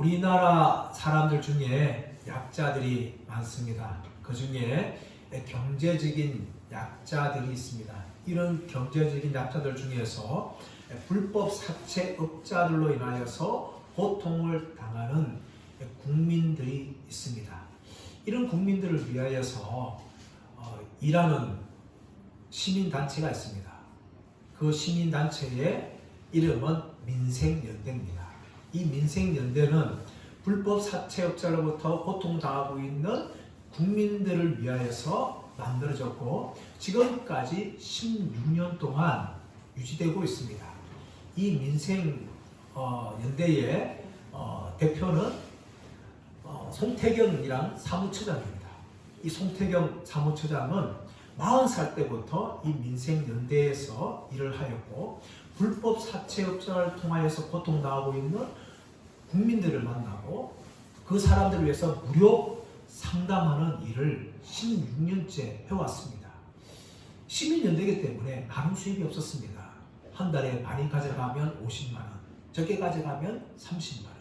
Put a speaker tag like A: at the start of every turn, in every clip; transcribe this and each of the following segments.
A: 우리나라 사람들 중에 약자들이 많습니다. 그 중에 경제적인 약자들이 있습니다. 이런 경제적인 약자들 중에서 불법 사채업자들로 인하여서 고통을 당하는 국민들이 있습니다. 이런 국민들을 위하여서 일하는 시민단체가 있습니다. 그 시민단체의 이름은 민생연대입니다. 이 민생연대는 불법 사채업자로부터 고통당하고 있는 국민들을 위하여서 만들어졌고 지금까지 16년 동안 유지되고 있습니다. 이 민생연대의 대표는 송태경이란 사무처장입니다. 이 송태경 사무처장은 40살 때부터 이 민생연대에서 일을 하였고 불법 사채업자를 통하여서 고통당하고 있는 국민들을 만나고 그 사람들을 위해서 무료 상담하는 일을 16년째 해왔습니다. 시민연대이기 때문에 많은 수입이 없었습니다. 한 달에 많이 가져가면 50만 원, 적게 가져가면 30만 원.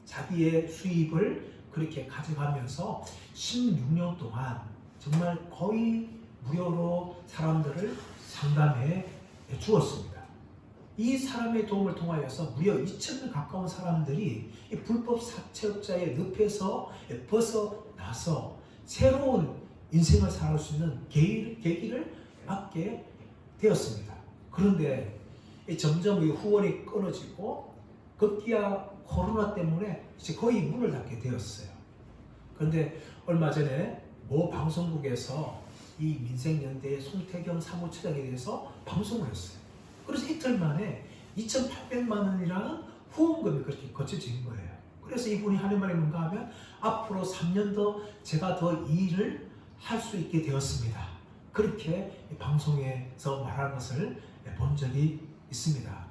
A: 자기의 수입을 그렇게 가져가면서 16년 동안 정말 거의 무료로 사람들을 상담해 주었습니다. 이 사람의 도움을 통하여서 무려 2,000명 가까운 사람들이 이 불법 사채업자의 늪에서 벗어나서 새로운 인생을 살아갈 수 있는 계기를 맞게 되었습니다. 그런데 점점 후원이 끊어지고 급기야 코로나 때문에 이제 거의 문을 닫게 되었어요. 그런데 얼마 전에 모 방송국에서 이 민생연대의 송태경 사무처장에 대해서 방송을 했어요. 그래서 이틀 만에 2,800만 원이라는 후원금이 그렇게 거쳐진 거예요. 그래서 이분이 하는 말이 뭔가 하면 앞으로 3년 더 제가 더 일을 할 수 있게 되었습니다. 그렇게 방송에서 말하는 것을 본 적이 있습니다.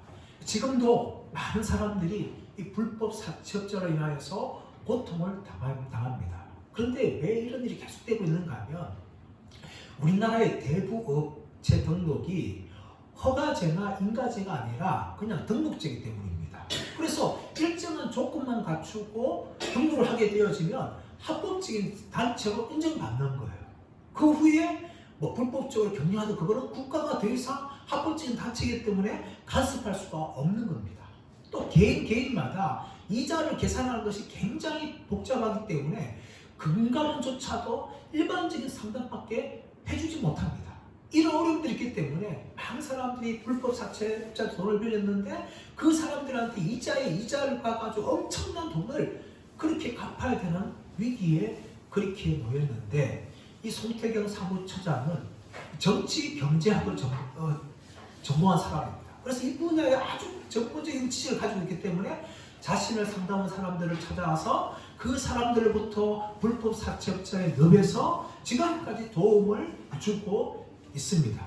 A: 지금도 많은 사람들이 이 불법 사채업자로 인하여서 고통을 당합니다. 그런데 왜 이런 일이 계속되고 있는가 하면 우리나라의 대부 업체 등록이 허가제나 인가제가 아니라 그냥 등록제이기 때문입니다. 그래서 일정한 조건만 갖추고 등록을 하게 되어지면 합법적인 단체로 인정받는 거예요. 그 후에 불법적으로 경영하던 그거는 국가가 더 이상 합법적인 단체이기 때문에 간섭할 수가 없는 겁니다. 또 개인마다 이자를 계산하는 것이 굉장히 복잡하기 때문에 금감원조차도 일반적인 상담밖에 해주지 못합니다. 이런 어려움들이 있기 때문에 많은 사람들이 불법 사채업자 돈을 빌렸는데 그 사람들한테 이자를 가지고 엄청난 돈을 그렇게 갚아야 되는 위기에 그렇게 놓였는데 이 송태경 사무처장은 정치 경제학을 전공한 사람입니다. 그래서 이 분야에 아주 전문적인 지식을 가지고 있기 때문에 자신을 상담한 사람들을 찾아와서 그 사람들로부터 불법 사채업자의 늪에서 지금까지 도움을 주고 있습니다.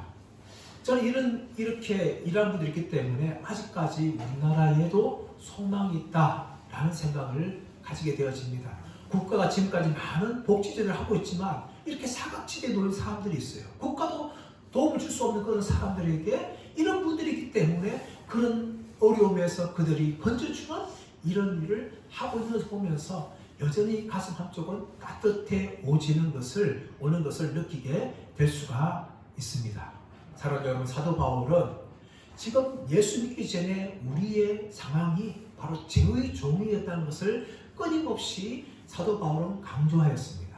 A: 저는 이렇게 일하는 분들이 있기 때문에 아직까지 우리나라에도 소망이 있다라는 생각을 가지게 되어집니다. 국가가 지금까지 많은 복지제를 하고 있지만 이렇게 사각지대에 놓인 사람들이 있어요. 국가도 도움을 줄 수 없는 그런 사람들에게 이런 분들이 있기 때문에 그런 어려움에서 그들이 건져주는 이런 일을 하고 있는 것을 보면서 여전히 가슴 한쪽은 따뜻해 오는 것을 느끼게 될 수가 있습니다. 사랑하는 여러분, 사도 바울은 지금 예수 믿기 전에 우리의 상황이 바로 죄의 종이었다는 것을 끊임없이 사도 바울은 강조하였습니다.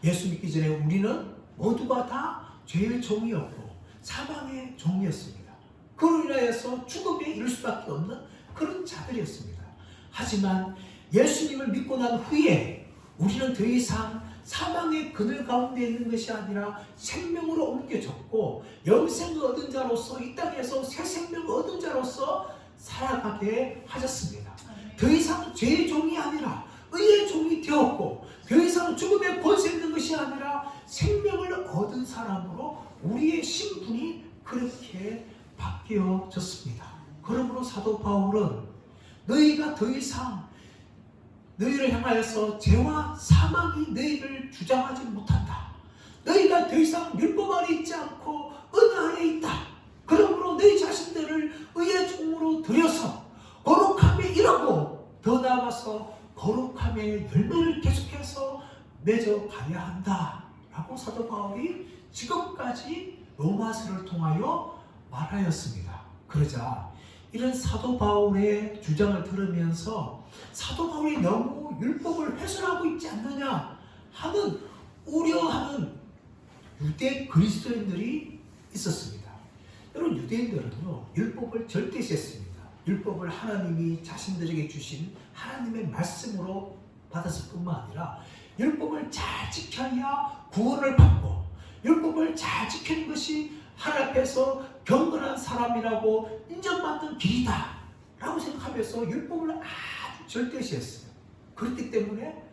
A: 예수 믿기 전에 우리는 모두가 다 죄의 종이었고 사망의 종이었습니다. 그로 인하여서 죽음에 이를 수밖에 없는 그런 자들이었습니다. 하지만 예수님을 믿고 난 후에 우리는 더 이상 사망의 그늘 가운데 있는 것이 아니라 생명으로 옮겨졌고 영생을 얻은 자로서 이 땅에서 새 생명을 얻은 자로서 살아가게 하셨습니다. 더 이상 죄의 종이 아니라 의의 종이 되었고 더 이상 죽음의 권세 있는 것이 아니라 생명을 얻은 사람으로 우리의 신분이 그렇게 바뀌어졌습니다. 그러므로 사도 바울은 너희가 더 이상 너희를 향하여서 죄와 사망이 너희를 주장하지 못한다. 너희가 더 이상 율법 아래 있지 않고 은혜 아래 있다. 그러므로 너희 자신들을 의의 종으로 들여서 거룩함에 이르고 더 나아가서 거룩함의 열매를 계속해서 맺어 가야 한다 라고 사도 바울이 지금까지 로마서를 통하여 말하였습니다. 그러자 이런 사도 바울의 주장을 들으면서 사도 바울이 너무 율법을 훼손하고 있지 않느냐 하는 우려하는 유대 그리스도인들이 있었습니다. 여러분, 유대인들은요 율법을 절대시했습니다. 율법을 하나님이 자신들에게 주신 하나님의 말씀으로 받았을 뿐만 아니라 율법을 잘 지켜야 구원을 받고, 율법을 잘 지키는 것이 하나님 앞에서 경건한 사람이라고 인정받는 길이다 라고 생각하면서 율법을 아주 절대시했어요. 그렇기 때문에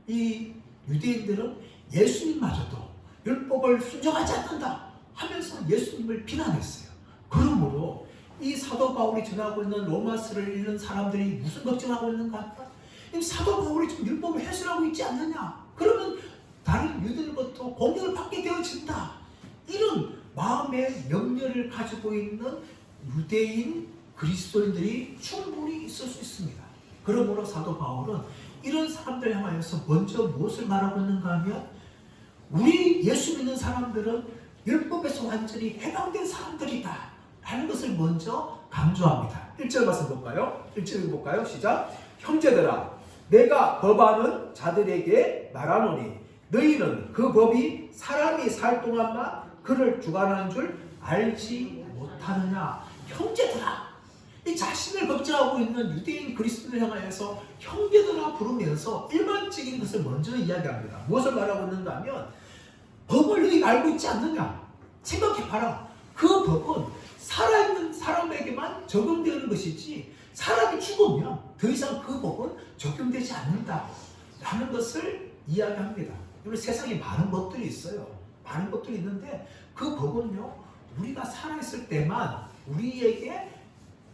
A: 이 유대인들은 예수님마저도 율법을 순종하지 않는다 하면서 예수님을 비난했어요. 그러므로 이 사도 바울이 전하고 있는 로마서를 읽는 사람들이 무슨 걱정하고 있는가? 사도 바울이 지금 율법을 훼손하고 있지 않느냐? 그러면 다른 유대인으로부터 공격을 받게 되어진다. 이런 마음의 염려를 가지고 있는 유대인 그리스도인들이 충분히 있을 수 있습니다. 그러므로 사도 바울은 이런 사람들 향하여서 먼저 무엇을 말하고 있는가 하면, 우리 예수 믿는 사람들은 율법에서 완전히 해방된 사람들이다 라는 것을 먼저 강조합니다. 1절 말씀 볼까요? 1절 볼까요? 시작. 형제들아, 내가 법하는 자들에게 말하노니 너희는 그 법이 사람이 살 동안만 그를 주관하는 줄 알지 못하느냐. 형제들아, 이 자신을 걱정하고 있는 유대인 그리스도인을 향하여서 형제들아 부르면서 일반적인 것을 먼저 이야기합니다. 무엇을 말하고 있는가 하면, 법을 너희가 알고 있지 않느냐? 생각해봐라. 그 법은 살아있는 사람에게만 적용되는 것이지 사람이 죽으면 더 이상 그 법은 적용되지 않는다 라는 것을 이야기합니다. 우리 세상에 많은 법들이 있어요. 많은 법들이 있는데 그 법은요, 우리가 살아있을 때만 우리에게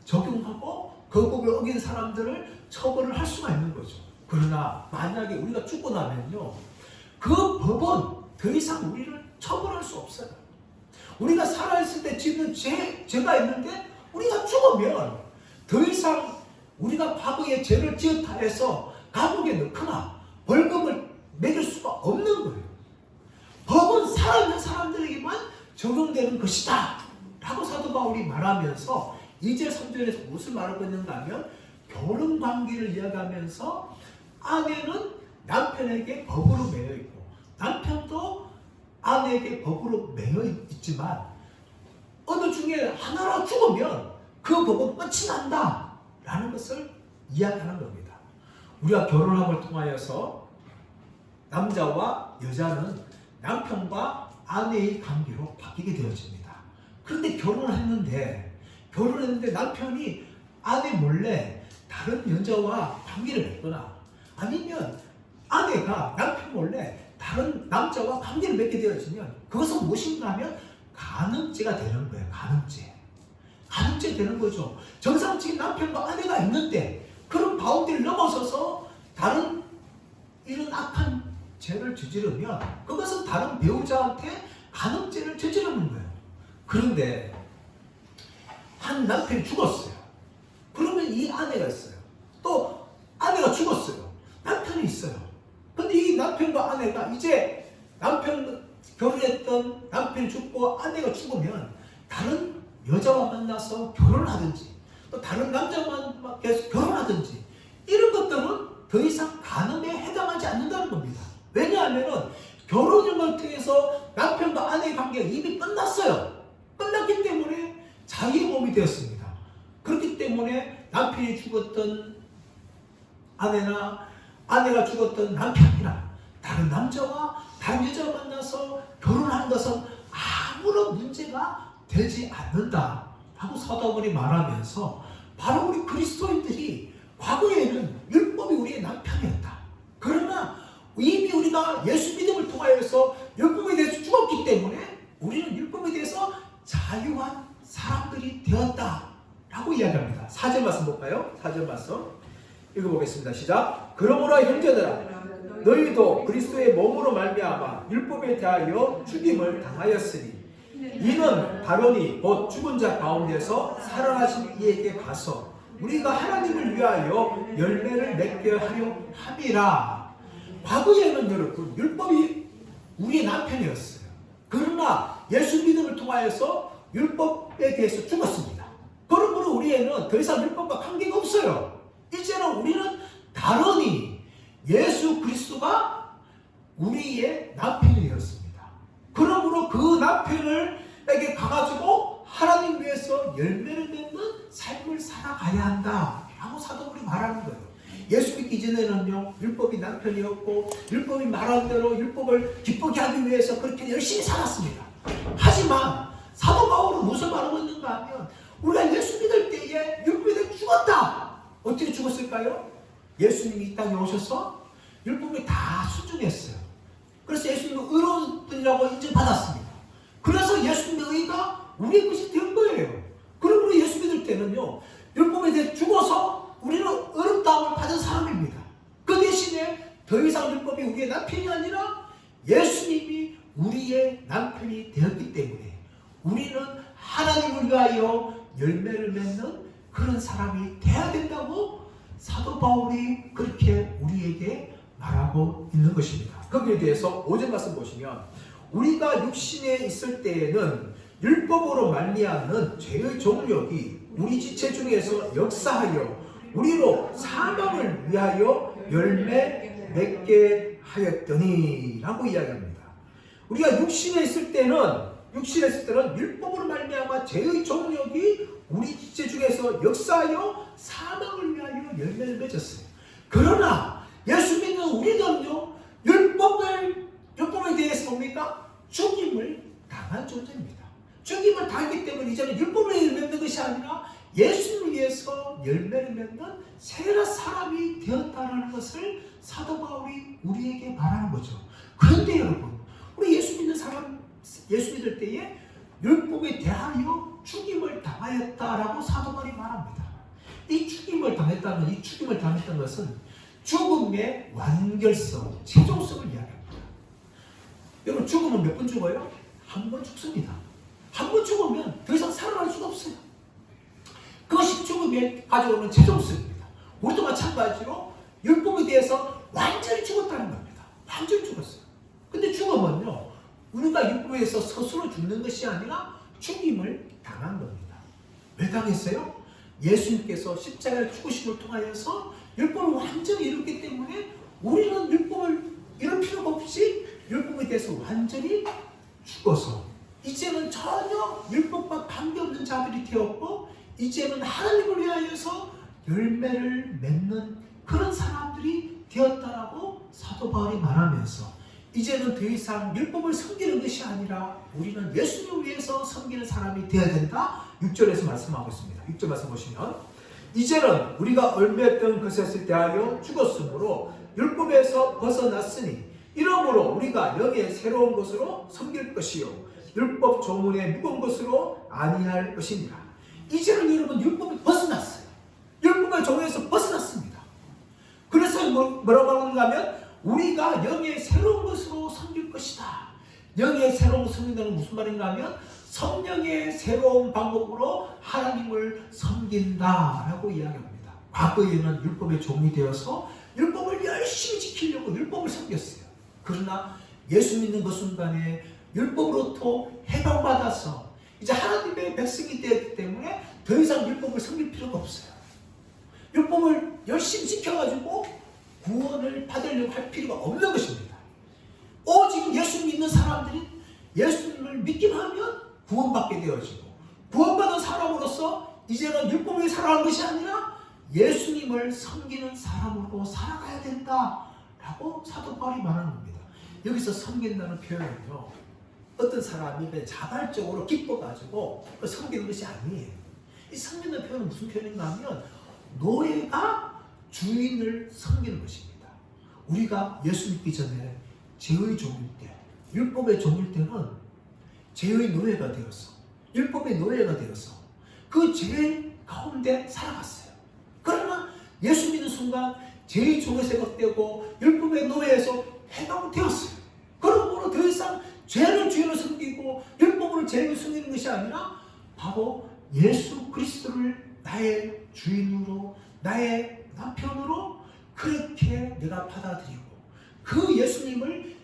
A: 적용하고 그 법을 어긴 사람들을 처벌을 할 수가 있는 거죠. 그러나 만약에 우리가 죽고 나면요, 그 법은 더 이상 우리를 처벌할 수 없어요. 우리가 살아있을 때 짓는 죄가 있는데 우리가 죽으면 더 이상 우리가 과거에 죄를 지었다 해서 감옥에 넣거나 벌금을 매길 수가 없는 거예요. 법은 살아있는 사람들에게만 적용되는 것이다 라고 사도 바울이 말하면서 2절 3절에서 무엇을 말하고 있는가 하면, 결혼관계를 이야기하면서 아내는 남편에게 법으로 매여 있고 남편도 아내에게 법으로 매여 있지만 어느 중에 하나로 죽으면 그 법은 끝이 난다 라는 것을 이야기하는 겁니다. 우리가 결혼함을 통하여서 남자와 여자는 남편과 아내의 관계로 바뀌게 되어집니다. 그런데 결혼했는데 남편이 아내 몰래 다른 여자와 관계를 맺거나, 아니면 아내가 남편 몰래 다른 남자와 관계를 맺게 되어지면 그것은 무엇인가 하면 간음죄가 되는 거예요. 간음죄 되는 거죠. 정상적인 남편과 아내가 있는데 그런 바운드를 넘어서서 다른 이런 악한 죄를 저지르면 그것은 다른 배우자한테 간음죄를 저지르는 거예요. 그런데 한 남편이 죽었어요. 그러면 이 아내가 있어요. 또 아내가 죽었어요. 남편이 있어요. 근데 이 남편과 아내가 이제 결혼했던 남편이 죽고 아내가 죽으면 다른 여자와 만나서 결혼하든지 또 다른 남자와 계속 결혼하든지 이런 것들은 더 이상 간음에 해당하지 않는다는 겁니다. 왜냐하면 결혼을 통해서 남편과 아내의 관계가 이미 끝났어요. 끝났기 때문에 자기의 몸이 되었습니다. 그렇기 때문에 남편이 죽었던 아내나 아내가 죽었던 남편이나 다른 남자와 다른 여자와 만나서 결혼하는 것은 아무런 문제가 되지 않는다 하고 사도 바울이 말하면서, 바로 우리 그리스도인들이 과거에는 율법이 우리의 남편이었다. 그러나 이미 우리가 예수 믿음을 통하여서 율법에 대해서 죽었기 때문에 우리는 율법에 대해서 자유한 사람들이 되었다 라고 이야기합니다. 4절 말씀 볼까요? 4절 말씀 읽어보겠습니다. 시작. 그러므로 형제들아, 너희도 그리스도의 몸으로 말미암아 율법에 대하여 죽임을 당하였으니 이는 바로니 곧 죽은 자 가운데서 살아나신 이에게 가서 우리가 하나님을 위하여 열매를 맺게 하려 함이라. 과거에는 여러분 율법이 우리의 남편이었어요. 그러나 예수 믿음을 통하여서 율법에 대해서 죽었습니다. 그러므로 우리에는 더 이상 율법과 관계가 없어요. 이제는 우리는 다르니 예수 그리스도가 우리의 남편이 되었습니다. 그러므로 그 남편에게 가가지고 하나님 위해서 열매를 맺는 삶을 살아가야 한다 라고 사도 바울이 말하는 거예요. 예수 믿기 이전에는요, 율법이 남편이었고 율법이 말하는 대로 율법을 기쁘게 하기 위해서 그렇게 열심히 살았습니다. 하지만 사도 바울은 무슨 말하고 있는가 하면 우리가 예수 믿을 때에 율법에 대해 죽었다. 어떻게 죽었을까요? 예수님이 이 땅에 오셔서 율법에 다 순종했어요. 그래서 예수님은 의로운 분이라고 인정받았습니다. 그래서 예수님의 의가 우리의 것이 된 거예요. 그러므로 예수 믿을 때는요, 율법에 대해 죽어서 우리는 의롭다함을 받은 사람입니다. 그 대신에 더 이상 율법이 우리의 남편이 아니라 예수님이 우리의 남편이 되었기 때문에 우리는 하나님을 위하여 열매를 맺는 그런 사람이 돼야 된다고 사도 바울이 그렇게 우리에게 말하고 있는 것입니다. 거기에 대해서 5절 말씀 보시면 우리가 육신에 있을 때에는 율법으로 말미암는 죄의 종력이 우리 지체 중에서 역사하여 우리로 사망을 위하여 열매 맺게 하였더니 라고 이야기합니다. 우리가 육신에 있을 때는 율법으로 말미암아 죄의 종력이 우리 지체 중에서 역사하여 사망을 위하여 열매를 맺었어요. 그러나 예수 믿는 우리는요, 율법에 대해서 뭡니까? 죽임을 당한 존재입니다. 죽임을 당했기 때문에 이제는 율법을 맺는 것이 아니라 예수를 위해서 열매를 맺는 새 사람이 되었다는 것을 사도 바울이 우리에게 말하는 거죠. 그런데 여러분, 우리 예수 믿을 때에 율법에 대하여 죽임을 당하였다라고 사도 바울이 말합니다. 이 죽임을 당했던 것은 죽음의 완결성, 최종성을 이야기합니다. 여러분, 죽으면 몇 번 죽어요? 한 번 죽습니다. 한 번 죽으면 더 이상 살아날 수가 없어요. 그것이 죽음에 가져오는 최종성입니다. 우리도 마찬가지로 율법에 대해서 완전히 죽었다는 겁니다. 완전히 죽었어요. 근데 죽으면요, 우리가 율법에 의해서 스스로 죽는 것이 아니라 죽임을 당한 겁니다. 왜 당했어요? 예수님께서 십자가의 죽으심을 통하여서 율법을 완전히 이뤘기 때문에 우리는 율법을 이룰 필요가 없이 율법에 대해서 완전히 죽어서 이제는 전혀 율법과 관계없는 자들이 되었고 이제는 하나님을 위하여서 열매를 맺는 그런 사람들이 되었다라고 사도 바울이 말하면서 이제는 더 이상 율법을 섬기는 것이 아니라 우리는 예수님을 위해서 섬기는 사람이 되어야 된다. 6절에서 말씀하고 있습니다. 6절 말씀 보시면 이제는 우리가 얽매였던 것에 대하여 죽었으므로 율법에서 벗어났으니 이러므로 우리가 영의 새로운 것으로 섬길 것이요 율법 조문의 무거운 것으로 아니할 것이니라. 이제는 여러분 율법이 벗어났어요. 율법의 종에서 벗어났습니다. 그래서 뭐라고 하는가 하면 우리가 영의 새로운 것으로 섬길 것이다. 영의 새로운 것을 섬긴다는 무슨 말인가 하면 성령의 새로운 방법으로 하나님을 섬긴다라고 이야기합니다. 과거에는 율법의 종이 되어서 율법을 열심히 지키려고 율법을 섬겼어요. 그러나 예수 믿는 그 순간에 율법으로부터 해방받아서 이제 하나님의 백성이 되었기 때문에 더 이상 율법을 섬길 필요가 없어요. 율법을 열심히 지켜가지고 구원을 받으려고 할 필요가 없는 것입니다. 오직 예수 믿는 사람들이 예수님을 믿기만 하면 구원받게 되어지고 구원받은 사람으로서 이제는 율법에 살아가는 것이 아니라 예수님을 섬기는 사람으로 살아가야 된다라고 사도 바울이 말하는 겁니다. 여기서 섬긴다는 표현은요, 어떤 사람이 그냥 자발적으로 기뻐가지고 섬기는 것이 아니에요. 이 섬기는 표현은 무슨 표현인가 하면 노예가 주인을 섬기는 것입니다. 우리가 예수 믿기 전에 죄의 종일 때, 율법의 종일 때는 죄의 노예가 되어서, 율법의 노예가 되어서 그 죄 가운데 살아갔어요. 그러나 예수 믿는 순간 죄의 종에서 해방되고 율법의 노예에서 해방되었어요. 그러므로 더 이상 죄를 주인으로 섬기고 율법으로 죄를 섬기는 것이 아니라 바로 예수 그리스도를 나의 주인으로 나의 남편으로 그렇게 내가 받아들이고 그 예수님을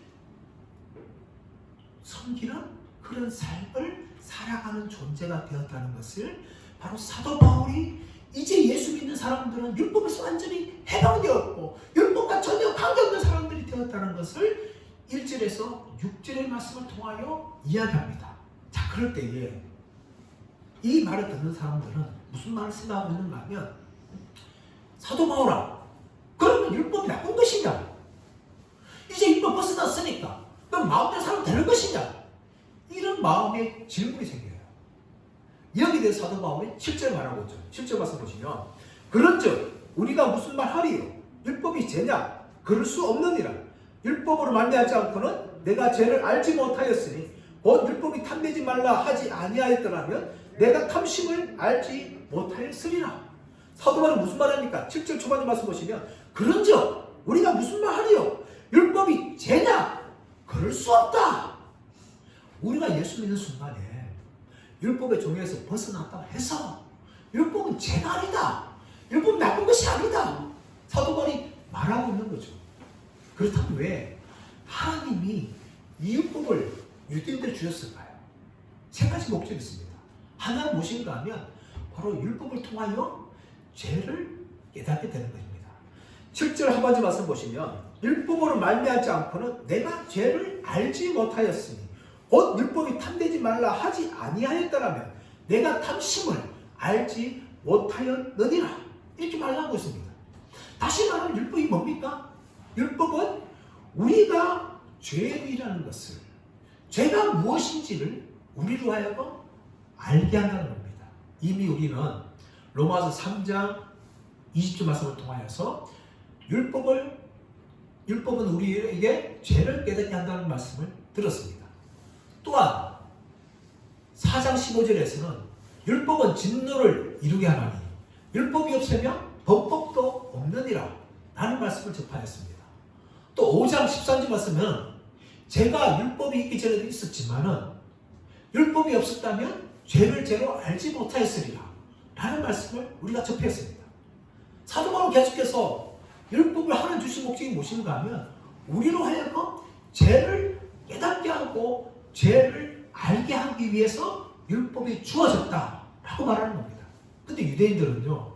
A: 섬기는 그런 삶을 살아가는 존재가 되었다는 것을 바로 사도 바울이 이제 예수 믿는 사람들은 율법에서 완전히 해방되었고 율법과 전혀 관계없는 사람들이 되었다는 것을 1절에서 6절의 말씀을 통하여 이야기합니다. 자, 그럴 때에 이 말을 듣는 사람들은 무슨 말을 생각하고 있는가 하면 사도 바울아, 그러면 율법이 나쁜 것이냐? 이제 율법 벗어났으니까 그럼 마음대로 살면 되는 것이냐? 이런 마음의 질문이 생겨요. 여기에 대해서 사도 바울이 7절 말하고 있죠. 7절 말씀 보시면 그런즉 우리가 무슨 말 하리요? 율법이 죄냐? 그럴 수 없느니라. 율법으로 말미암지 않고는 내가 죄를 알지 못하였으니 곧 율법이 탐내지 말라 하지 아니하였더라면 내가 탐심을 알지 못하였으리라. 사도 바울은 무슨 말합니까? 7절 초반의 말씀 보시면 그런즉 우리가 무슨 말 하리요? 율법이 죄냐? 그럴 수 없다. 우리가 예수 믿는 순간에 율법의 종에서 벗어났다고 해서 율법은 죄가 아니다. 율법은 나쁜 것이 아니다. 사도 바울이 말하고 있는 거죠. 그렇다면 왜 하나님이 이 율법을 유대인들에 주셨을까요? 세 가지 목적이 있습니다. 하나는 무엇인가 하면 바로 율법을 통하여 죄를 깨닫게 되는 것입니다. 7절 하반절 말씀 보시면 율법으로 말미암지 않고는 내가 죄를 알지 못하였으니 곧 율법이 탐내지 말라 하지 아니하였더라면 내가 탐심을 알지 못하였느니라. 이렇게 말하고 있습니다. 다시 말하면 율법이 뭡니까? 율법은 우리가 죄인이라는 것을, 죄가 무엇인지를 우리로 하여금 알게 한다는 겁니다. 이미 우리는 로마서 3장 20절 말씀을 통하여서 율법은 우리에게 죄를 깨닫게 한다는 말씀을 들었습니다. 또한 4장 15절에서는 율법은 진노를 이루게 하나니 율법이 없으면 범법도 없느니라 라는 말씀을 접하였습니다. 또 5장 13절 말씀은 죄가 율법이 있기 전에도 있었지만은 율법이 없었다면 죄를 죄로 알지 못하였으리라 라는 말씀을 우리가 접했습니다. 사도 바울은 계속해서 율법을 하나님 주신 목적이 무엇인가 하면 우리로 하여금 죄를 깨닫게 하고 죄를 알게 하기 위해서 율법이 주어졌다라고 말하는 겁니다. 근데 유대인들은요,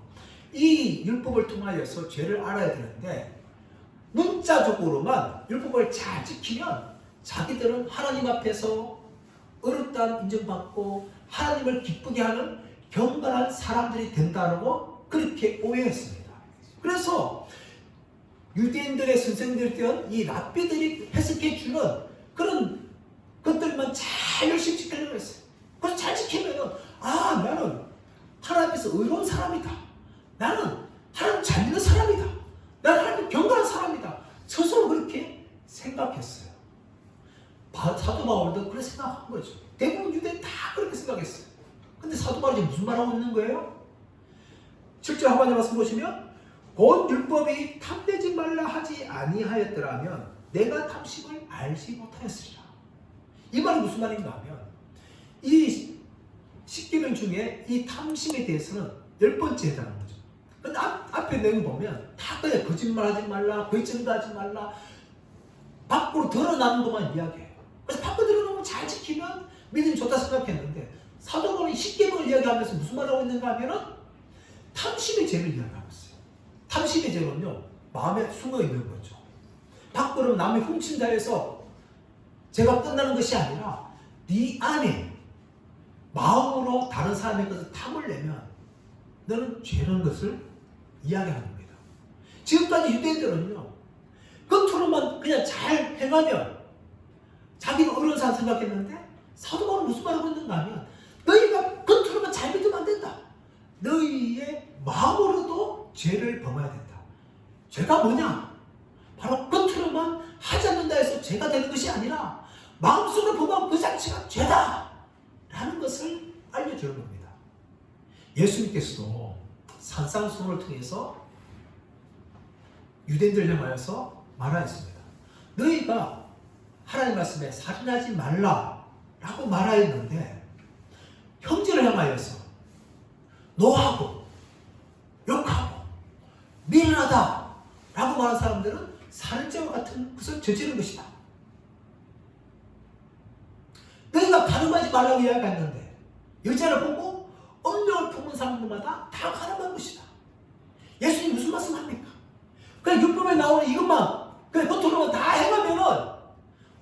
A: 이 율법을 통하여서 죄를 알아야 되는데 문자적으로만 율법을 잘 지키면 자기들은 하나님 앞에서 어렵다 인정받고 하나님을 기쁘게 하는 경건한 사람들이 된다고 그렇게 오해했습니다. 그래서 유대인들의 선생들이 되었던 이 랍비들이 해석해 주는 그런 것들만 잘 열심히 지키려고 했어요. 그래서 잘 지키면은 나는 하나님 앞에서 의로운 사람이다. 나는 하나님 잘 믿는 사람이다. 나는 하나님 경건한 사람이다. 스스로 그렇게 생각했어요. 사도 바울도 그렇게 생각한 거죠. 대부분 유대인 다 그렇게 생각했어요. 근데 사도 바울이 무슨 말하고 있는 거예요? 7절 하반절 말씀 보시면 곧 율법이 탐내지 말라 하지 아니하였더라면 내가 탐심을 알지 못하였으리라. 이 말이 무슨 말인가 하면 이 10계명 중에 이 탐심에 대해서는 10번째 해당하는 거죠. 근데 앞에 내용 보면 다 그냥 거짓말하지 말라, 거짓말하지 말라, 밖으로 드러나는 것만 이야기해요. 그래서 밖으로 드러나는 거 잘 지키면 믿음이 좋다 생각했는데 사도 바울이 10계명을 이야기하면서 무슨 말을 하고 있는가 하면은 탐심의 죄를 이야기하고 있어요. 탐심의 죄는요, 마음에 숨어 있는 거죠. 밖으로 남이 훔친다 해서 죄가 끝나는 것이 아니라 네 안에 마음으로 다른 사람의 것을 탐을 내면 너는 죄라는 것을 이야기하는 겁니다. 지금까지 유대인들은요, 겉으로만 그냥 잘 행하면 자기는 어려운 사람 생각했는데 사도 바울은 무슨 말을 하고 있는가 하면 너희가 겉으로만 잘 믿으면 안 된다. 너희의 마음으로도 죄를 범해야 된다. 죄가 뭐냐? 바로 겉으로만 하지 않는다 해서 죄가 되는 것이 아니라 마음속으로 범하면 그 자체가 죄다 라는 것을 알려주는 겁니다. 예수님께서도 산상수훈을 통해서 유대인들을 향하여서 말하였습니다. 너희가 하나님 말씀에 살인하지 말라 라고 말하였는데 형제를 향하여서 너하고 욕하고 미련하다 라고 말하는 사람들은 살인죄와 같은 것을 저지른 것이다. 너희가 가늠하지 말라고 이야기했는데 여자를 보고 엄명을 품은 사람들마다 다 가늠한 것이다. 예수님 무슨 말씀합니까? 그냥 율법에 나오는 이것만 그냥 겉으로만 다 행하면은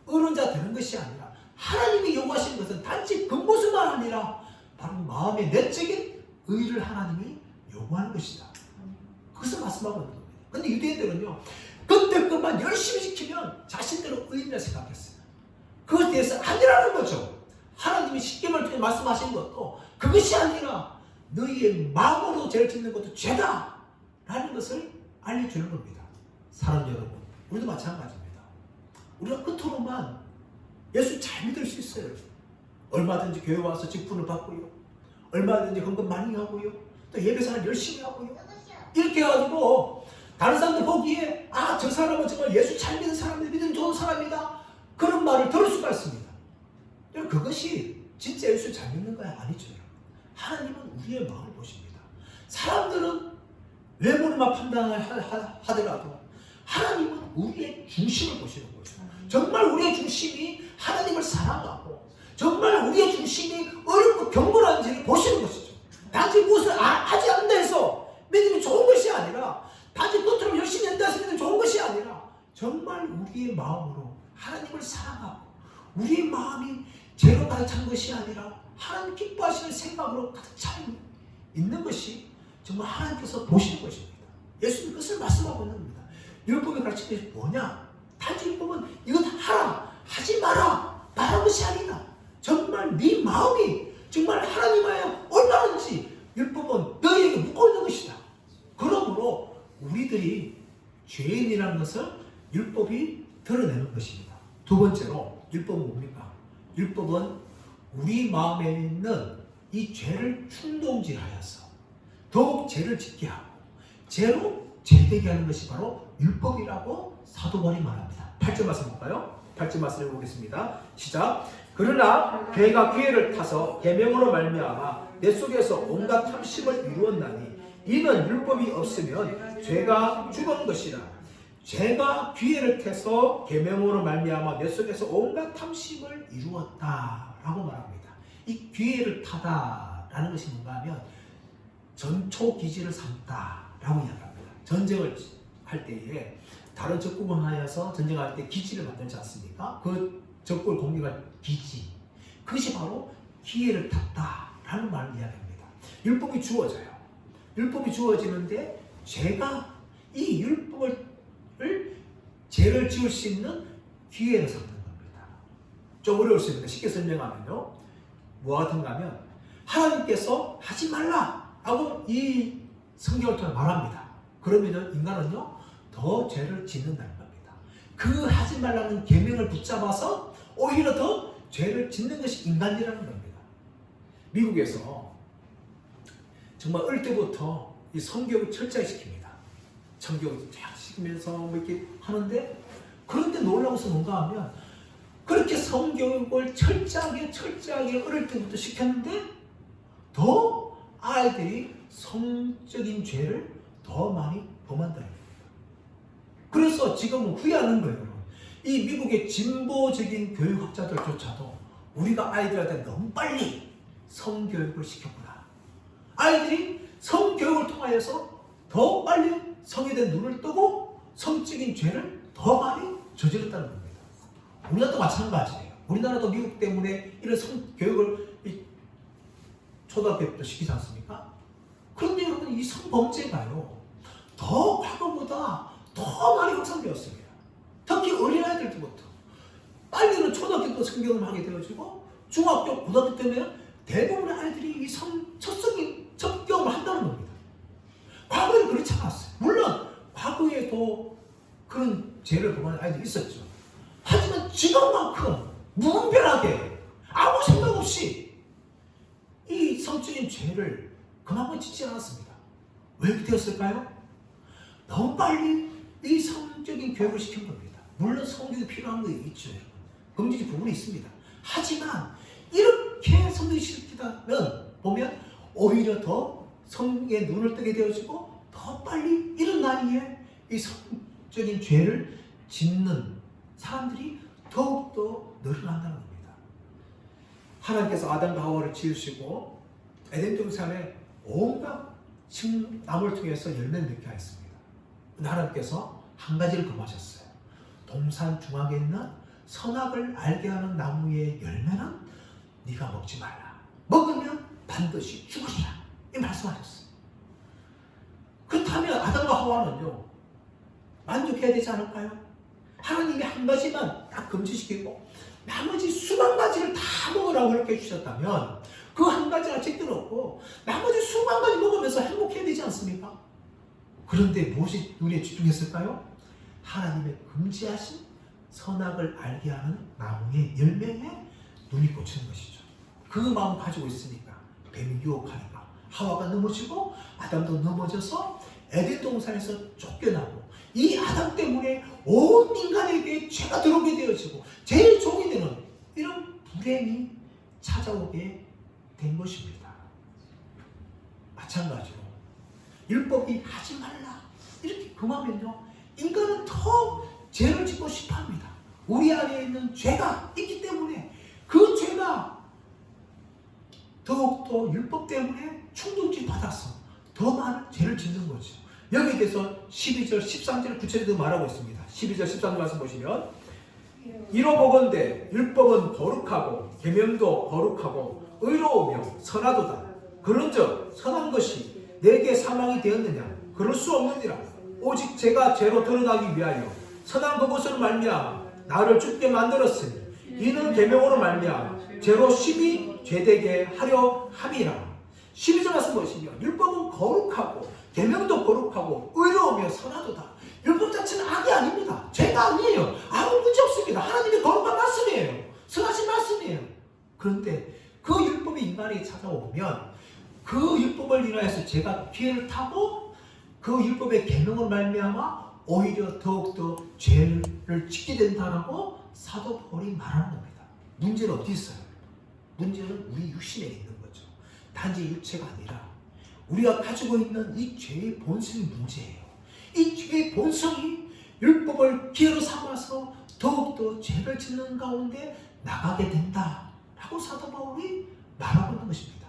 A: 의론자 되는 것이 아니라 하나님이 요구하시는 것은 단지 겉모습만 아니라 바로 마음의 내적인 의를 하나님이 요구하는 것이다. 그것을 말씀하고 있는 겁니다. 그런데 유대인들은요, 그때 것만 열심히 지키면 자신들은 의인이라 생각했어요. 그것에 대해서 아니라는 거죠. 하나님이 십계명을 통해 말씀하신 것도 그것이 아니라 너희의 마음으로 죄를 짓는 것도 죄다 라는 것을 알려주는 겁니다. 사랑 여러분, 우리도 마찬가지입니다. 우리가 끝으로만 예수 잘 믿을 수 있어요. 얼마든지 교회 와서 직분을 받고요, 얼마든지 헌금 많이 하고요, 또 예배생활 열심히 하고요, 이렇게 해가지고 다른 사람들 보기에 저 사람은 정말 예수 잘 믿는 사람이다, 믿음 좋은 사람이다, 그런 말을 들을 수가 있습니다. 그것이 진짜 예수 잘 믿는 거야? 아니죠. 하나님은 우리의 마음을 보십니다. 사람들은 외모로만 판단을 하더라도 하나님은 우리의 중심을 보시는 거예요. 정말 우리의 중심이 하나님을 사랑하고 정말 우리의 중심이 어렵고 경건한지를 보시는 것이죠. 단지 무엇을 하지 않는다 해서 믿음이 좋은 것이 아니라, 단지 겉으로 열심히 한다 해서 믿음이 좋은 것이 아니라, 정말 우리의 마음으로 하나님을 사랑하고 우리의 마음이 죄로 가득 찬 것이 아니라 하나님 기뻐하시는 생각으로 가득 차 있는 것이 정말 하나님께서 보시는 것입니다. 예수님 그것을 말씀하고 있는 겁니다. 율법의 가르치는 것이 뭐냐? 단지 율법은 이것 하라, 하지 마라 말하는 것이 아니라 정말 네 마음이 정말 하나님과의 얼마든지 율법은 너희에게 묻고 있는 것이다. 그러므로 우리들이 죄인이라는 것을 율법이 드러내는 것입니다. 두 번째로 율법은 뭡니까? 율법은 우리 마음에 있는 이 죄를 충동질하여서 더욱 죄를 짓게 하고 죄로 죄되게 하는 것이 바로 율법이라고 사도 바울이 말합니다. 8절 말씀 볼까요? 8절 말씀을 보겠습니다. 시작. 그러나 죄가 기회를 타서 계명으로 말미암아 내 속에서 온갖 탐심을 이루었나니 이는 율법이 없으면 죄가 죽은 것이라. 죄가 기회를 타서 계명으로 말미암아 내 속에서 온갖 탐심을 이루었다라고 말합니다. 이 기회를 타다라는 것이 뭔가 하면 전초기지를 삼다라고 이야기합니다. 전쟁을 할 때에 다른 적국을 하여서 전쟁할 때 기지를 만들지 않습니까? 그 적국을 공격할 기지, 그것이 바로 기회를 탔다라는 말을 이야기합니다. 율법이 주어져요. 율법이 주어지는데 죄가 이 율법을 죄를 지을 수 있는 기회를 삼는 겁니다. 좀 어려울 수 있는데 쉽게 설명하면요, 뭐 같은가 하면 하나님께서 하지 말라 라고 이 성경을 통해 말합니다. 그러면 인간은요 더 죄를 짓는다는 겁니다. 그 하지 말라는 계명을 붙잡아서 오히려 더 죄를 짓는 것이 인간이라는 겁니다. 미국에서 정말 어릴 때부터 이 성교육을 철저히 시킵니다. 성교육을 쫙 시키면서 뭐 이렇게 하는데, 그런데 놀라운 것은 뭔가 하면 그렇게 성교육을 철저하게 어릴 때부터 시켰는데 더 아이들이 성적인 죄를 더 많이 범한다는 겁니다. 그래서 지금은 후회하는 거예요. 이 미국의 진보적인 교육학자들조차도 우리가 아이들한테 너무 빨리 성교육을 시켰구나. 아이들이 성교육을 통하여서 더 빨리 성에 대한 눈을 뜨고 성적인 죄를 더 많이 저질렀다는 겁니다. 우리나라도 마찬가지예요. 우리나라도 미국 때문에 이런 성교육을 초등학교 때부터 시키지 않습니까? 그런데 여러분, 이 성범죄가요 더 과거보다 더 많이 확산되었습니다. 특히 어린아이들 때부터 빨리는 초등학교 때 성경을 하게 되어지고 중학교, 고등학교 때면 대부분의 아이들이 이 첫 경험을 한다는 겁니다. 과거에는 그렇지 않았어요. 물론 과거에도 그런 죄를 범하는 아이들이 있었죠. 하지만 지금만큼 무분별하게 아무 생각 없이 이 성적인 죄를 그만큼 짓지 않았습니다. 왜 그렇게 되었을까요? 너무 빨리 이 성적인 교육을 시킨 겁니다. 물론 성교육이 필요한 거 있죠. 금지적 부분이 있습니다. 하지만 이렇게 성교육을 시키다면 보면 오히려 더 성에 눈을 뜨게 되어지고 더 빨리 이런 나이에 이 성적인 죄를 짓는 사람들이 더욱더 늘어난다는 겁니다. 하나님께서 아담과 하와를 지으시고 에덴 동산에 온갖 나무를 통해서 열매를 맺게 하였습니다. 하나님께서 한 가지를 금하셨어요. 동산 중앙에 있는 선악을 알게 하는 나무의 열매는 네가 먹지 말라. 먹으면 반드시 죽으리라. 이 말씀하셨어요. 그렇다면 아담과 하와는요, 만족해야 되지 않을까요? 하나님이 한 가지만 딱 금지시키고 나머지 수만 가지를 다 먹으라고 그렇게 해주셨다면 그 한 가지가 제대로 없고 나머지 수만 가지 먹으면서 행복해야 되지 않습니까? 그런데 무엇이 눈에 집중했을까요? 하나님의 금지하신 선악을 알게 하는 나무의 열매에 눈이 꽂히는 것이죠. 그 마음 가지고 있으니까 뱀이 유혹하니까 하와가 넘어지고 아담도 넘어져서 에덴 동산에서 쫓겨나고 이 아담 때문에 온 인간에게 죄가 들어오게 되어지고 제일 종이 되는 이런 불행이 찾아오게 된 것입니다. 마찬가지로 율법이 하지 말라 이렇게 금하면요, 인간은 더 죄를 짓고 싶어합니다. 우리 안에 있는 죄가 있기 때문에 그 죄가 더욱더 율법 때문에 충동지 받아서 더 많은 죄를 짓는 거죠. 여기에 대해서 12절, 13절 구체적으로 말하고 있습니다. 12절, 13절 말씀 보시면 이로 보건대 율법은 거룩하고 계명도 거룩하고 의로우며 선하도다. 그런즉 선한 것이 내게 사망이 되었느냐? 그럴 수 없느니라. 오직 제가 죄로 드러나기 위하여 선한 그것으로 말미암아 나를 죽게 만들었으니 이는 계명으로 말미암아 죄로 심히 죄되게 하려 함이라. 12절 말씀 보시면 율법은 거룩하고 계명도 거룩하고 의로우며 선하도다. 율법 자체는 악이 아닙니다. 죄가 아니에요. 아무 문제 없습니다. 하나님의 거룩한 말씀이에요. 선하신 말씀이에요. 그런데 그 율법이 인간에게 찾아오면 그 율법을 인하여서 제가 피해를 타고 그 율법의 계명을 말미암아 오히려 더욱더 죄를 짓게 된다라고 사도 바울이 말하는 겁니다. 문제는 어디 있어요? 문제는 우리 육신에 있는 거죠. 단지 육체가 아니라 우리가 가지고 있는 이 죄의 본성이 문제예요. 이 죄의 본성이 율법을 기회로 삼아서 더욱더 죄를 짓는 가운데 나가게 된다라고 사도 바울이 말하고 있는 것입니다.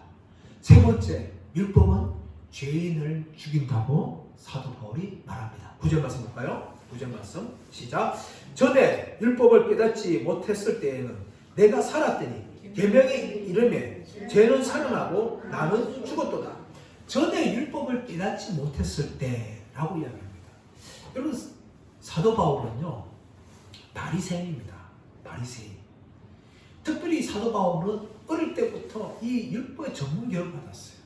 A: 세 번째, 율법은 죄인을 죽인다고 사도 바울이 말합니다. 9절 말씀 볼까요? 9절 말씀 시작. 전에 율법을 깨닫지 못했을 때에는 내가 살았더니 계명의 이름에 죄는 살아나고 나는 죽었도다. 전에 율법을 깨닫지 못했을 때라고 이야기합니다. 여러분, 사도 바울은요, 바리새인입니다. 바리새인. 특별히 사도 바울은 어릴 때부터 이 율법의 전문 교육을 받았어요.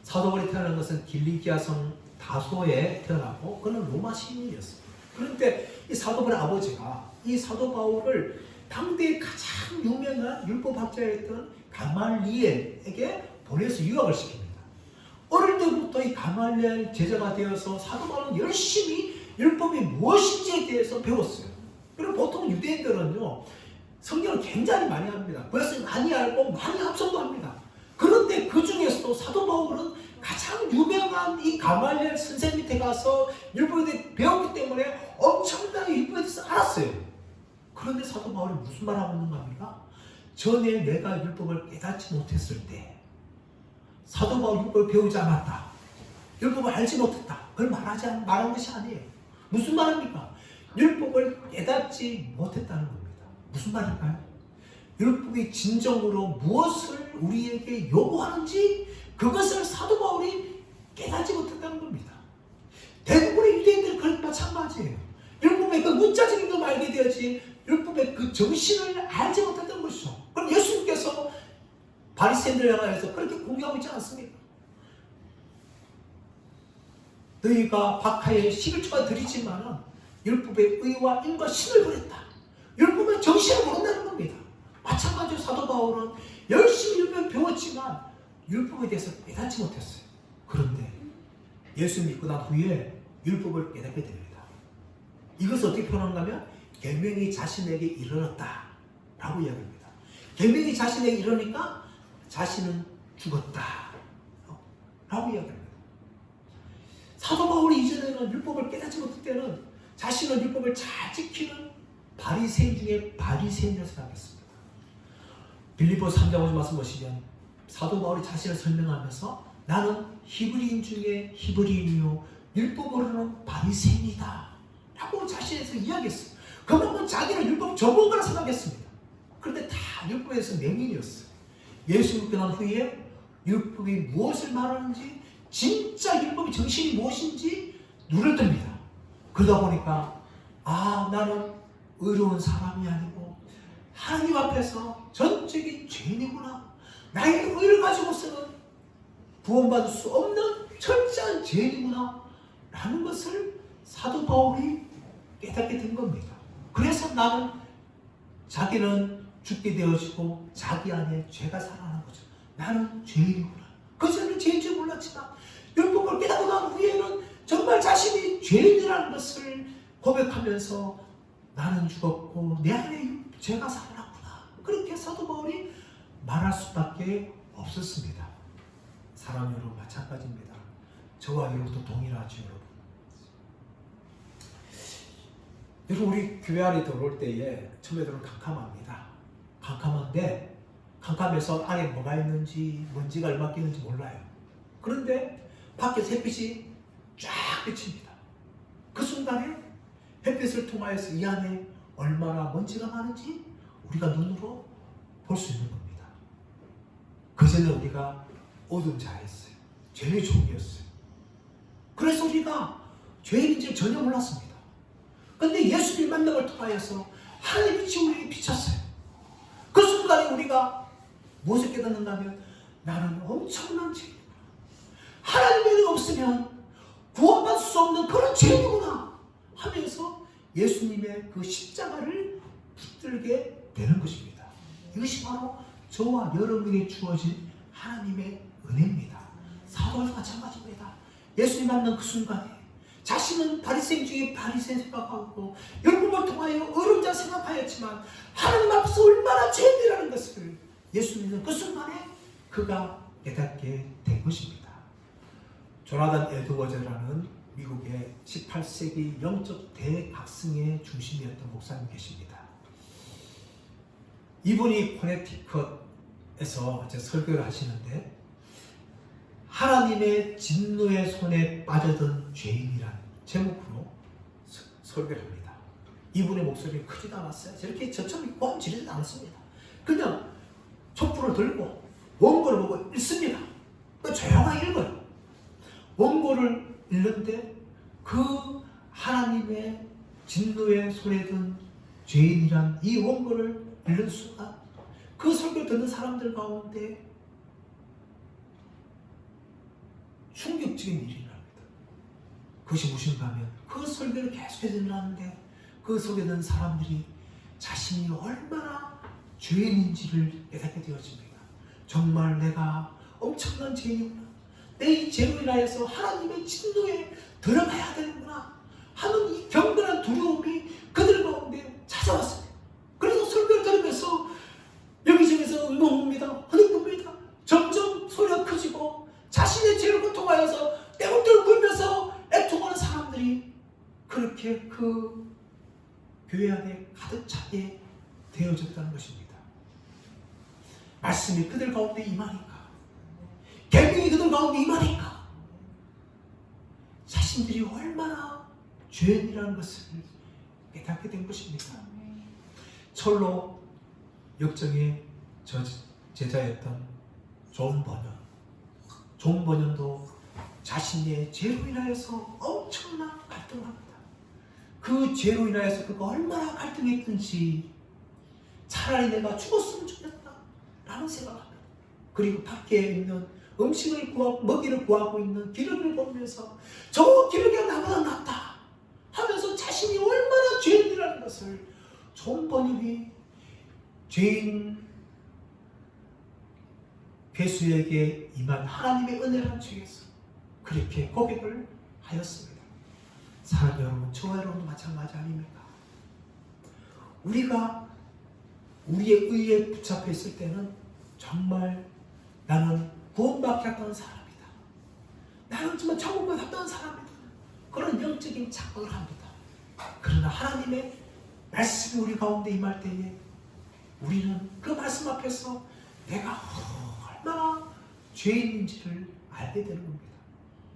A: 사도 바울이 태어난 것은 길리기아성 다소에 태어나고 그는 로마 시민이었어요. 그런데 이 사도 바울의 아버지가 이 사도 바울을 당대의 가장 유명한 율법학자였던 가말리엘에게 보내서 유학을 시킵니다. 어릴 때부터 이 가말리엘 제자가 되어서 사도 바울은 열심히 율법이 무엇인지에 대해서 배웠어요. 그리고 보통 유대인들은요, 성경을 굉장히 많이 합니다. 그래서 많이 알고 많이 합성도 합니다. 그런데 그 중에서도 사도 바울은 가장 유명한 이 가말리엘 선생 밑에 가서 율법에 대해 배웠기 때문에 엄청나게 율법에 대해서 알았어요. 그런데 사도 바울이 무슨 말하고 있는가 합니까? 전에 내가 율법을 깨닫지 못했을 때 사도 바울 율법을 배우지 않았다. 율법을 알지 못했다. 그걸 말한 것이 아니에요. 무슨 말입니까? 율법을 깨닫지 못했다는 겁니다. 무슨 말일까요? 율법이 진정으로 무엇을 우리에게 요구하는지 그것을 사도 바울이 깨닫지 못했다는 겁니다. 대부분의 유대인들은 그런 마찬가지예요. 율법의 그 문자적인 걸 알게 되었지 율법의 그 정신을 알지 못했던 것이죠. 그럼 예수님께서 바리새인들을 향하여서 그렇게 공격하고 있지 않습니까? 너희가 박하에 11조가 드리지만은 율법의 의와 인과 신을 버렸다. 율법의 정신을 모른다는 겁니다. 마찬가지로 사도 바울은 열심히 율법을 배웠지만 율법에 대해서 깨닫지 못했어요. 그런데 예수 믿고 난 후에 율법을 깨닫게 됩니다. 이것을 어떻게 표현하는가 하면 계명이 자신에게 이르렀다 라고 이야기합니다. 계명이 자신에게 이르니까 자신은 죽었다 라고 이야기합니다. 사도 바울이 이전에는 율법을 깨닫지 못할 때는 자신은 율법을 잘 지키는 바리새인 중에 바리새인이라고 생각했습니다. 빌립보서 3장 5절 말씀 보시면 사도 바울이 자신을 설명하면서 나는 히브리인 중에 히브리인이요 율법으로는 바리새인이다 라고 자신에서 이야기했어요. 그만큼 자기는 율법 적은 거라 생각했습니다. 그런데 다 율법에서 맹인이었어요. 예수 믿고 난 후에 율법이 무엇을 말하는지 진짜 율법의 정신이 무엇인지 눈을 뜹니다. 그러다 보니까 나는 의로운 사람이 아니고 하나님 앞에서 전적인 죄인이구나. 나의 의를 가지고서는 구원받을 수 없는 철저한 죄인이구나 라는 것을 사도 바울이 깨닫게 된 겁니다. 그래서 나는 자기는 죽게 되어지고 자기 안에 죄가 살아나는 거죠. 나는 죄인이구나. 그전에는 죄인 줄 몰랐지만 율법을 깨닫고 난 후에는 정말 자신이 죄인이라는 것을 고백하면서 나는 죽었고 내 안에 죄가 살아났구나. 그렇게 사도 바울이 말할 수밖에 없었습니다. 사랑 여러분 마찬가지입니다. 저와 여러분도 동일하죠. 여러분 우리 교회 안에 들어올 때에 처음에 들어오면 캄캄합니다. 캄캄한데 캄캄해서 안에 뭐가 있는지 먼지가 얼마나 끼는지 몰라요. 그런데 밖에서 햇빛이 쫙 비칩니다. 그 순간에 햇빛을 통하여서 이 안에 얼마나 먼지가 많은지 우리가 눈으로 볼 수 있는 겁니다. 그전에 우리가 어두운 자였어요. 죄의 종이었어요. 그래서 우리가 죄인인지 전혀 몰랐습니다. 그런데 예수님 만남을 통하여서 하나님의 빛이 우리에게 비쳤어요. 그 순간에 우리가 무엇을 깨닫는가 하면 나는 엄청난 죄인이구나. 하나님의 은혜가 없으면 구원받을 수 없는 그런 죄인이구나 하면서 예수님의 그 십자가를 붙들게 되는 것입니다. 이것이 바로 저와 여러분에게 주어진 하나님의 은혜입니다. 사도와 마찬가지입니다. 예수님 만난 그 순간에 자신은 바리새인 중에 바리새인 생각하고 율법을 통하여 의로운 자 생각하였지만 하나님 앞에서 얼마나 죄인이라는 것을 예수님은 그 순간에 그가 깨닫게 된 것입니다. 조나단 에드워즈라는 미국의 18세기 영적 대각성의 중심이었던 목사님 계십니다. 이분이 코네티컷에서 설교를 하시는데 하나님의 진노의 손에 빠져든 죄인이라는 제목으로 설교를 합니다. 이분의 목소리가 크지도 않았어요. 저렇게 저처럼 고함 지르지도 않았습니다. 그냥 촛불을 들고 원고를 보고 읽습니다. 조용하게 읽어요. 원고를 읽는데 그 하나님의 진노의 손에 든 죄인이란 이 원고를 읽는 순간 그 설교 듣는 사람들 가운데 충격적인 일이 납니다. 그것이 무엇인가 하면 그 설교를 계속해서 듣는데 그 설교 듣는 사람들이 자신이 얼마나 죄인인지를 깨닫게 되어집니다. 정말 내가 엄청난 죄인이구나. 내 이 죄로 인하여서 하나님의 진노에 들어가야 되는구나 하는 이 경건한 두려움이 그들 가운데 찾아왔습니다. 그래서 설교를 들으면서 여기저기서 응원합니다. 흐느낍니다. 점점 소리가 커지고 자신의 죄를 고통하여서 떼굴떼굴 굴면서 애통하는 사람들이 그렇게 그 교회 안에 가득 차게 되어졌다는 것입니다. 말씀이 그들 가운데 임하니까 계명이 그들 가운데 임하니까 자신들이 얼마나 죄인이라는 것을 깨닫게 된 것입니다. 철로 역정의 제자였던 존 버년도 자신의 죄로 인하여서 엄청난 갈등을 합니다. 그 죄로 인하여서 그가 얼마나 갈등했든지 차라리 내가 죽었으면 좋겠다 라는 생각합니다. 그리고 밖에 있는 음식을 먹이를 구하고 있는 기러기를 보면서 저 기러기가 나보다 낫다 하면서 자신이 얼마나 죄인이라는 것을 존 버년이 죄인 괴수에게 임한 하나님의 은혜라는 책에서 그렇게 고백을 하였습니다. 사랑 여러분, 저와 여러분도 마찬가지 아닙니까? 우리가 우리의 의에 붙잡혀 있을 때는 정말 나는 구원받기 합당한 사람이다. 나는 정말 천국받기 합당한 사람이다. 그런 영적인 착각을 합니다. 그러나 하나님의 말씀이 우리 가운데 임할 때에 우리는 그 말씀 앞에서 내가 얼마나 죄인인지를 알게 되는 겁니다.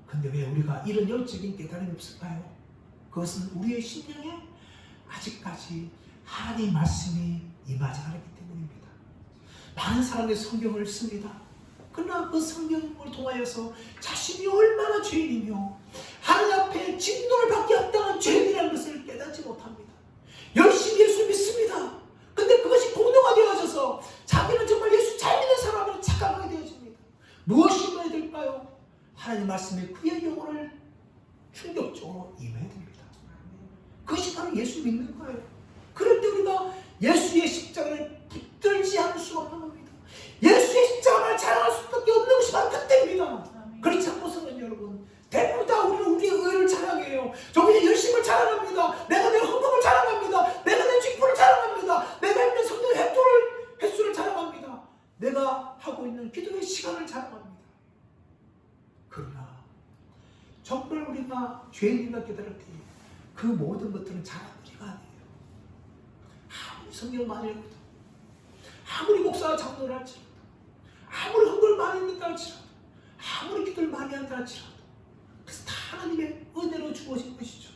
A: 근데 왜 우리가 이런 영적인 깨달음이 없을까요? 그것은 우리의 심령에 아직까지 하나님의 말씀이 임하지 않았기 때문입니다. 많은 사람들이 성경을 씁니다. 그러나 그 성경을 통하여서 자신이 얼마나 죄인이며 하나님 앞에 진노를 받기 합당한 죄인이라는 것을 깨닫지 못합니다. 열심히 예수 믿습니다. 근데 그것이 공동화 되어져서 자기는 정말 예수 잘 믿는 사람으로 착각하게 되어집니다. 무엇이 임해야 될까요? 하나님 말씀에 그의 영혼을 충격적으로 임해야 됩니다. 그것이 바로 예수 믿는 거예요. 그럴 때 우리가 예수의 십자가를 붙들지 않을 수가 없는 겁니다. 예수의 십자가를 자랑할 수밖에 없는 것이 바로 그때입니다. 그렇지 않고서는 여러분 대부분 다 우리는 우리의 의를 자랑해요. 저분이 열심을 자랑합니다. 내가 내 헌금을 자랑합니다. 내가 내 직분을 자랑합니다. 내가 있는 성령의 횟수를 자랑합니다. 내가 하고 있는 기도의 시간을 자랑합니다. 그러나 정말 우리가 죄인이라 깨달을 때 그 모든 것들은 자랑거리가 아니에요. 아무리 성경을 많이 읽어도, 아무리 목사가 장로를 할지라도, 아무리 헌금을 많이 했다 할지라도, 아무리 기도를 많이 한다 할지라도, 그래서 다 하나님의 은혜로 주어진 것이죠.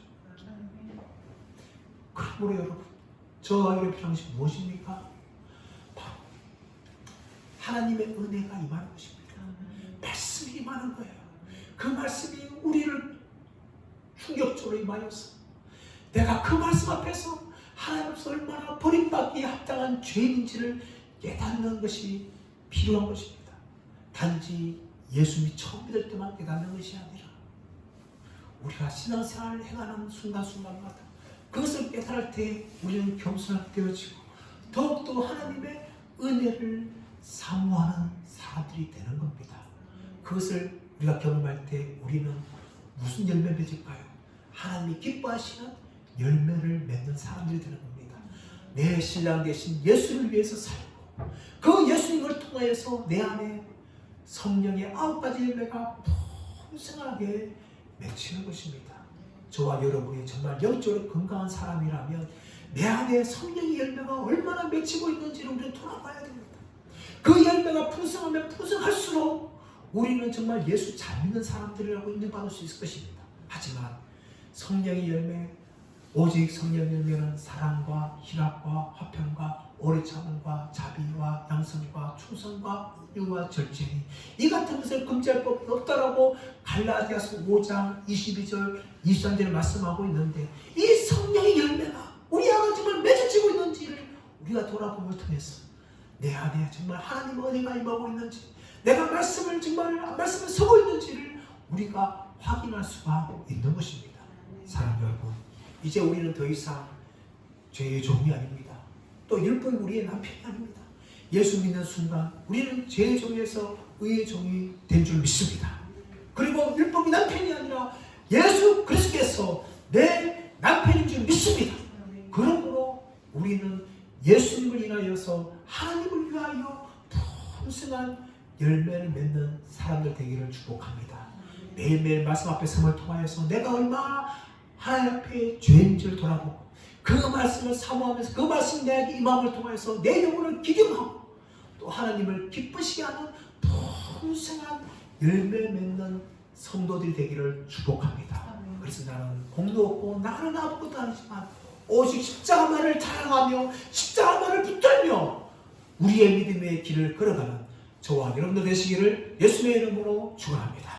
A: 그러므로 여러분, 저와 여러분의 필요한 것이 무엇입니까? 바로 하나님의 은혜가 임하는 것입니다. 말씀이 임하는 거예요. 그 말씀이 우리를 충격적으로 임하여서 내가 그 말씀 앞에서 하나님 앞에서 얼마나 버림받기에 합당한 죄인인지를 깨닫는 것이 필요한 것입니다. 단지 예수님이 처음 믿을 때만 깨닫는 것이 아니라 우리가 신앙생활을 행하는 순간순간마다 그것을 깨달을 때 우리는 겸손하게 되어지고 더욱더 하나님의 은혜를 사모하는 사람들이 되는 겁니다. 그것을 우리가 경험할 때 우리는 무슨 열매 맺을까요? 하나님이 기뻐하시는 열매를 맺는 사람들이 되는 겁니다. 내 신랑 되신 예수를 위해서 살고 그 예수님을 통하여서 내 안에 성령의 9가지 열매가 풍성하게 맺히는 것입니다. 저와 여러분이 정말 영적으로 건강한 사람이라면 내 안에 성령의 열매가 얼마나 맺히고 있는지를 우리는 돌아봐야 됩니다. 그 열매가 풍성하면 풍성할수록 우리는 정말 예수 잘 믿는 사람들이라고 인정받을 수 있을 것입니다. 하지만 성령의 열매, 오직 성령의 열매는 사랑과 희락과 화평과 오래 참음과 자비와 양선과 충성과 온유와 절제니 이 같은 것을 금지할 법이 없다라고 갈라디아서 5장 22절 23절에 말씀하고 있는데 이 성령의 열매가 우리 안에 정말 맺어지고 있는지를 우리가 돌아봄을 통해서 내 안에 정말 하나님의 은혜가 임하고 있는지 내가 말씀을 서고 있는지를 우리가 확인할 수가 있는 것입니다. 사랑하는 여러분, 이제 우리는 더 이상 죄의 종이 아닙니다. 또 율법이 우리의 남편이 아닙니다. 예수 믿는 순간 우리는 죄의 종에서 의의 종이 된 줄 믿습니다. 그리고 율법이 남편이 아니라 예수 그리스도께서 내 남편인 줄 믿습니다. 그러므로 우리는 예수님을 인하여서 하나님을 위하여 풍성한 열매를 맺는 사람들 되기를 축복합니다. 매일매일 말씀 앞에 섬을 통하여서 내가 얼마나 하나님 앞에 죄인지를 돌아보고 그 말씀을 사모하면서 그 말씀 내게 임함을 통해서 내 영혼을 기경하고 또 하나님을 기쁘시게 하는 풍성한 열매 맺는 성도들이 되기를 축복합니다. 그래서 나는 공도 없고 나는 아무것도 아니지만 오직 십자가만을 자랑하며 십자가만을 붙들며 우리의 믿음의 길을 걸어가는 저와 여러분들 되시기를 예수님의 이름으로 축원합니다.